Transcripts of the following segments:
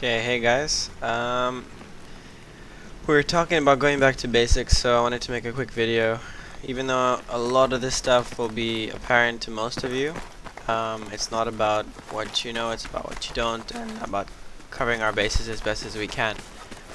Okay, hey guys. We're talking about going back to basics, so I wanted to make a quick video. Even though a lot of this stuff will be apparent to most of you, it's not about what you know, it's about what you don't, and about covering our bases as best as we can.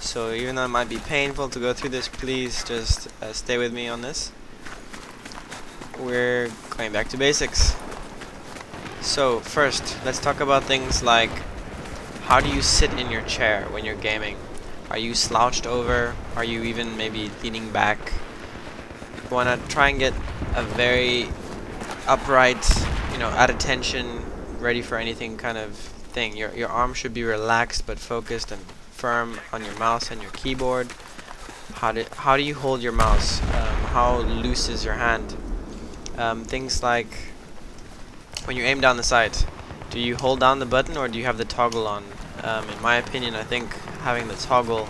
So even though it might be painful to go through this, please just stay with me on this. We're going back to basics. So first, let's talk about things like how do you sit in your chair when you're gaming? Are you slouched over? Are you even maybe leaning back? You want to try and get a very upright, at attention, ready for anything kind of thing. Your arm should be relaxed but focused and firm on your mouse and your keyboard. How do you hold your mouse? How loose is your hand? Things like when you aim down the sight. Do you hold down the button or do you have the toggle on? In my opinion, I think having the toggle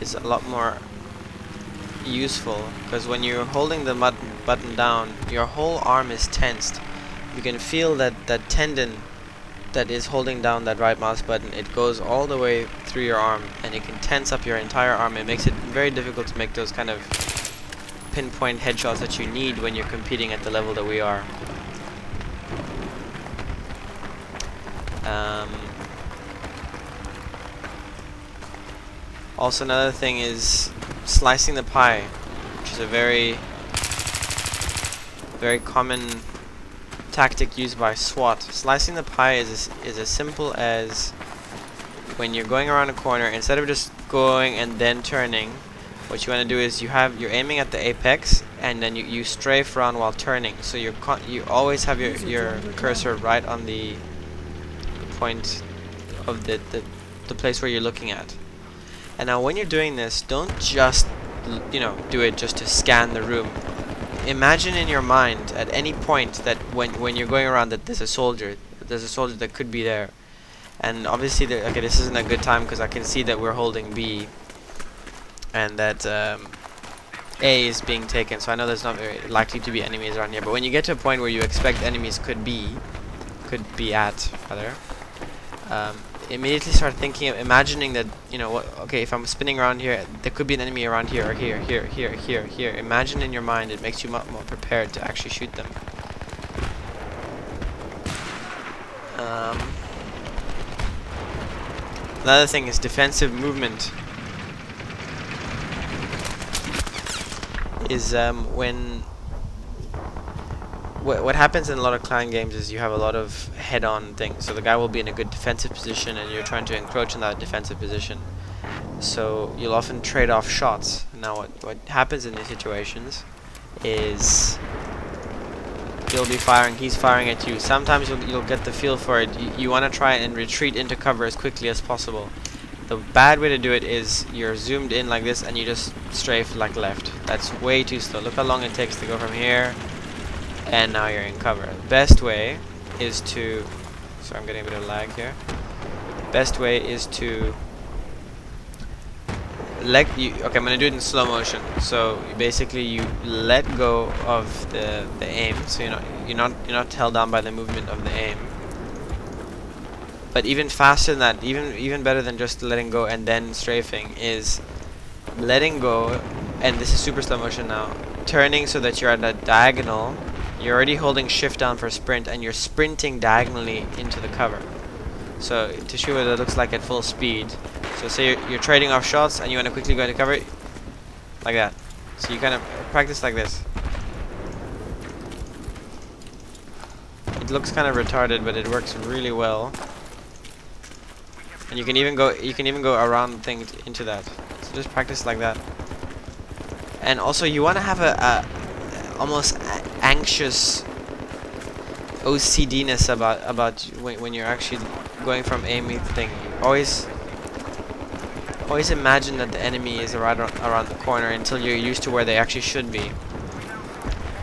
is a lot more useful, because when you're holding the button down, your whole arm is tensed. You can feel that tendon that is holding down that right mouse button. It goes all the way through your arm and it can tense up your entire arm. It makes it very difficult to make those kind of pinpoint headshots that you need when you're competing at the level that we are. Also, another thing is slicing the pie, which is a very common tactic used by SWAT. Slicing the pie is as simple as when you're going around a corner, instead of just going and then turning, what you want to do is you're aiming at the apex and then you strafe around while turning. So you always have your cursor right on the point of the place where you're looking at. And now when you're doing this, don't just do it just to scan the room. Imagine in your mind at any point that when you're going around that there's a soldier that could be there. And obviously okay, this isn't a good time because I can see that we're holding B and that A is being taken, so I know there's not very likely to be enemies around here. But when you get to a point where you expect enemies could be at rather, immediately start imagining that, okay, if I'm spinning around here, there could be an enemy around here, or here. Imagine in your mind, it makes you much more prepared to actually shoot them. Another thing is defensive movement. Is what happens in a lot of clan games is you have a lot of head-on things. So the guy will be in a good defensive position and you're trying to encroach in that defensive position. So you'll often trade off shots. Now what happens in these situations is you'll be firing, he's firing at you. Sometimes you'll get the feel for it. You want to try and retreat into cover as quickly as possible. The bad way to do it is you're zoomed in like this and you just strafe like left. That's way too slow. Look how long it takes to go from here and now you're in cover. The best way is to, sorry, I'm getting a bit of lag here. Best way is to okay, I'm gonna do it in slow motion. So basically you let go of the aim, so you're not held down by the movement of the aim. But even faster than that, even better than just letting go and then strafing, is letting go, and this is super slow motion now, turning so that you're at a diagonal. You're already holding shift down for sprint and you're sprinting diagonally into the cover. So to show what it looks like at full speed, so say you're trading off shots and you want to quickly go into cover, like that. So you kind of practice like this. It looks kind of retarded, but it works really well. And you can even go around things into that. So just practice like that. And also you want to have a almost anxious OCD-ness about when you're actually going from aiming thing. Always imagine that the enemy is right around the corner until you're used to where they actually should be.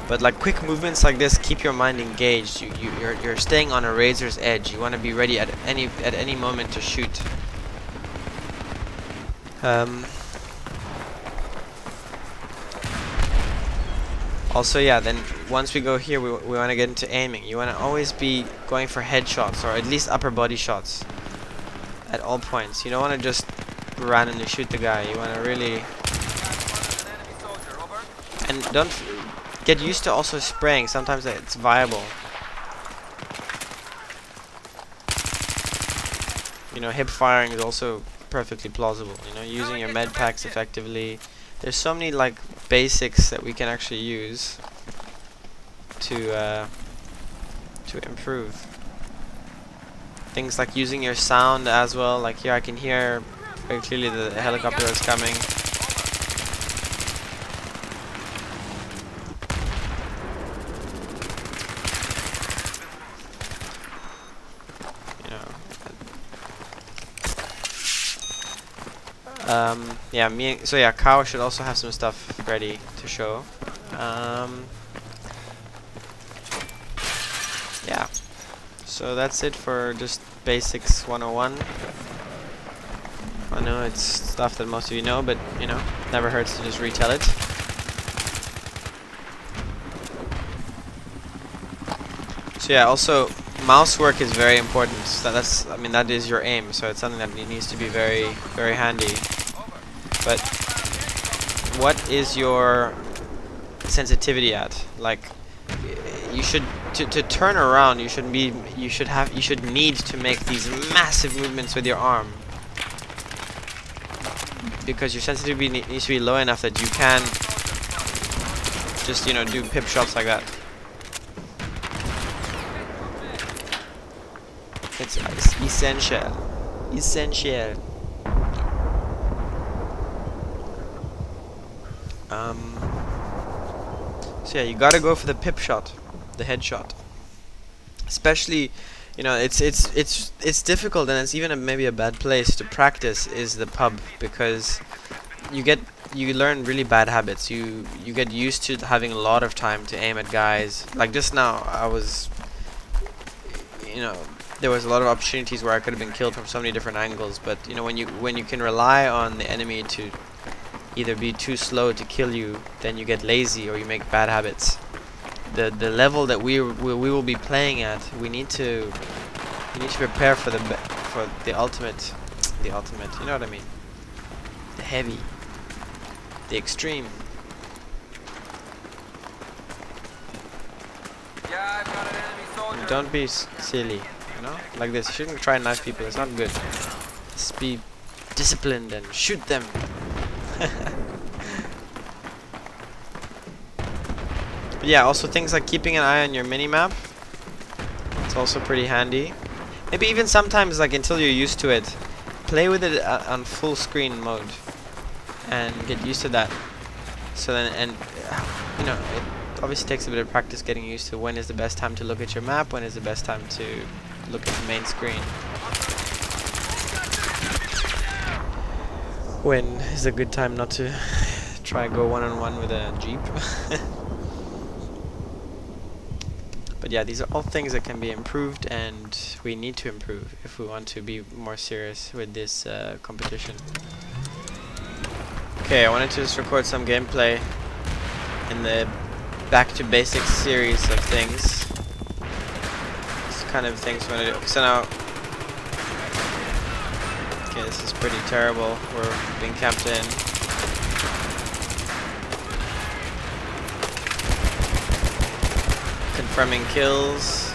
But like quick movements like this keep your mind engaged. You're staying on a razor's edge. You want to be ready at any moment to shoot. Also, yeah, then once we go here, we want to get into aiming. You want to always be going for headshots, or at least upper body shots. at all points. You don't want to just randomly shoot the guy. You want to really... And don't get used to also spraying. Sometimes it's viable. You know, hip firing is also perfectly plausible. You know, using your med packs effectively. There's so many like basics that we can actually use to improve. Things like using your sound as well. Like here, I can hear very clearly the helicopter is coming. Yeah, so yeah, Cow should also have some stuff ready to show. Yeah, so that's it for just Basics 101. I know it's stuff that most of you know, but you know, never hurts to just retell it. So yeah, also mouse work is very important. I mean, that is your aim, so it's something that needs to be very, very handy. But what is your sensitivity at? Like, you should to turn around. You should need to make these massive movements with your arm, because your sensitivity needs to be low enough that you can just, you know, do pip shots like that. It's essential. Essential. So yeah, you gotta go for the pip shot, the headshot. Especially, you know, it's difficult, and it's even maybe a bad place to practice is the pub, because you learn really bad habits. You get used to having a lot of time to aim at guys. Like just now, you know, there was a lot of opportunities where I could have been killed from so many different angles. But you know, when you can rely on the enemy to either be too slow to kill you, then you get lazy or you make bad habits. The level that we will be playing at, we need to prepare for the ultimate, you know what I mean? The heavy, the extreme. Yeah, I've got an enemy soldier. Don't be silly, you know, like this. You shouldn't try and knife people. It's not good. Just be disciplined and shoot them. But yeah, also things like keeping an eye on your minimap. It's also pretty handy. Maybe even sometimes, like until you're used to it, play with it on full screen mode and get used to that. So then, and you know, it obviously takes a bit of practice getting used to when is the best time to look at your map, when is the best time to look at the main screen. When is a good time not to try go one-on-one with a jeep. But yeah, these are all things that can be improved, and we need to improve if we want to be more serious with this competition. Okay, I wanted to just record some gameplay in the Back to Basics series of things. This kind of things we want to do. So now, okay, this is pretty terrible. We're being camped in. Confirming kills.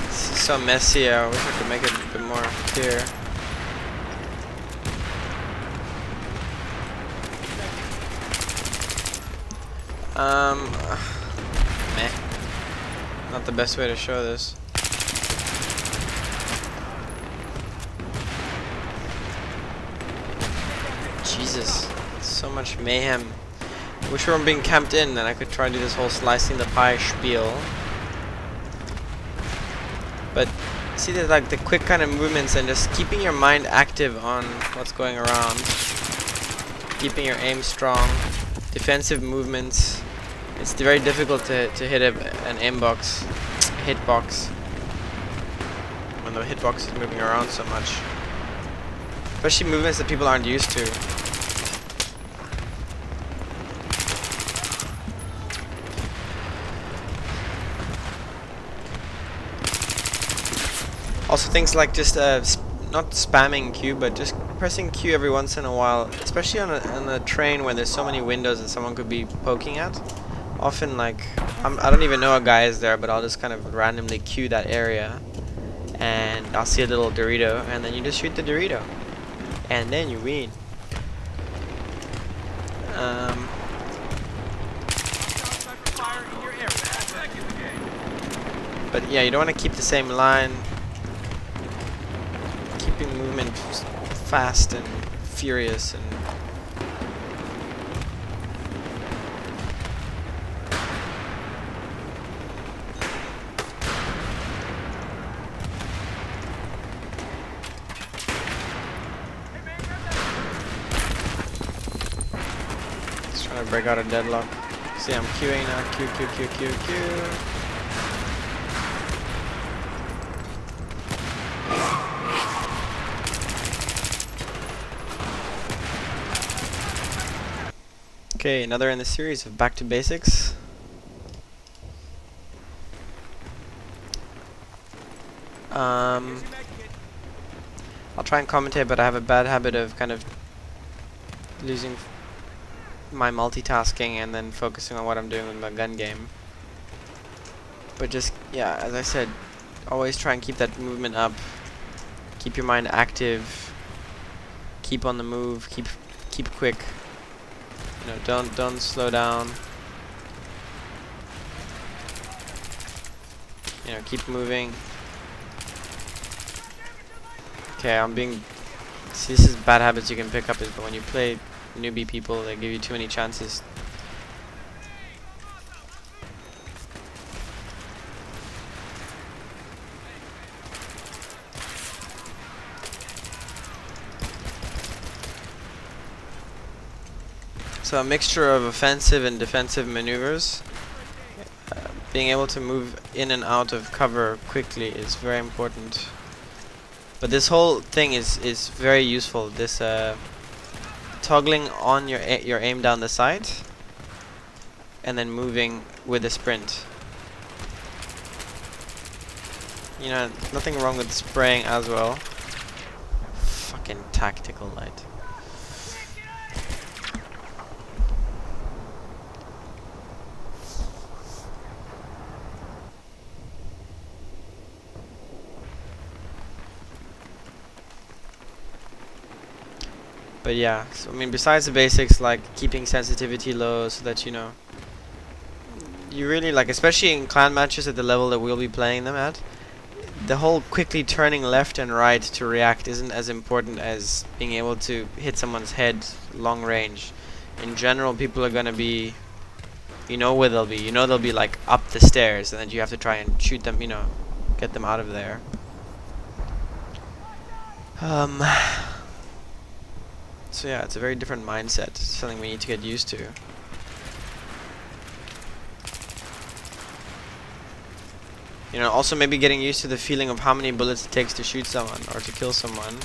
This is so messy. I wish I could make it a bit more clear. Meh. Not the best way to show this. Jesus, so much mayhem. Wish we weren't being camped in, then I could try to do this whole slicing the pie spiel. But see, there's like the quick kind of movements and just keeping your mind active on what's going around. Keeping your aim strong. Defensive movements. It's very difficult to hit an hitbox when the hitbox is moving around so much. Especially movements that people aren't used to. Also things like just not spamming Q, but just pressing Q every once in a while, especially on a train where there's so many windows that someone could be poking at. Often, like, I don't even know a guy is there, but I'll just kind of randomly Q that area, and I'll see a little Dorito, and then you just shoot the Dorito, and then you win. But yeah, you don't want to keep the same line. Keeping movement fast and furious and just trying to break out a deadlock. See, I'm queuing now. Q, Q, Q, Q, Q. Okay, another in the series of Back to Basics. I'll try and commentate, but I have a bad habit of kind of losing my multitasking and then focusing on what I'm doing with my gun game. But just, yeah, as I said, always try and keep that movement up. Keep your mind active. Keep on the move. Keep quick. You know, don't slow down. You know, keep moving. Okay, see, this is bad habits you can pick up, is but when you play newbie people, they give you too many chances. So a mixture of offensive and defensive maneuvers. Being able to move in and out of cover quickly is very important. But this whole thing is very useful. This toggling on your aim down the sight and then moving with a sprint. You know, nothing wrong with spraying as well. Fucking tactical light. But yeah, so I mean, besides the basics like keeping sensitivity low so that, you know, you really, like, especially in clan matches at the level that we'll be playing them at, the whole quickly turning left and right to react isn't as important as being able to hit someone's head long range. In general, people are gonna be, you know where they'll be. You know they'll be like up the stairs, and then you have to try and shoot them, you know, get them out of there. So yeah, it's a very different mindset. It's something we need to get used to. You know, also maybe getting used to the feeling of how many bullets it takes to shoot someone or to kill someone.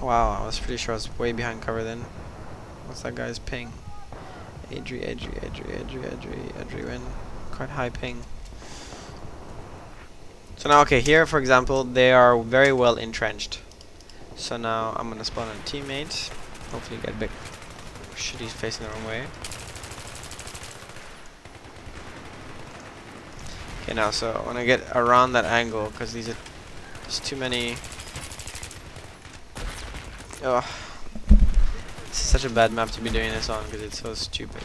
Wow, I was pretty sure I was way behind cover then. What's that guy's ping? Adri win. Quite high ping. So now, okay, here for example, they are very well entrenched. So now I'm gonna spawn a teammate. Hopefully get back. Shit, he's facing the wrong way. Okay, now so I wanna get around that angle because there's too many. Ugh. This is such a bad map to be doing this on because it's so stupid.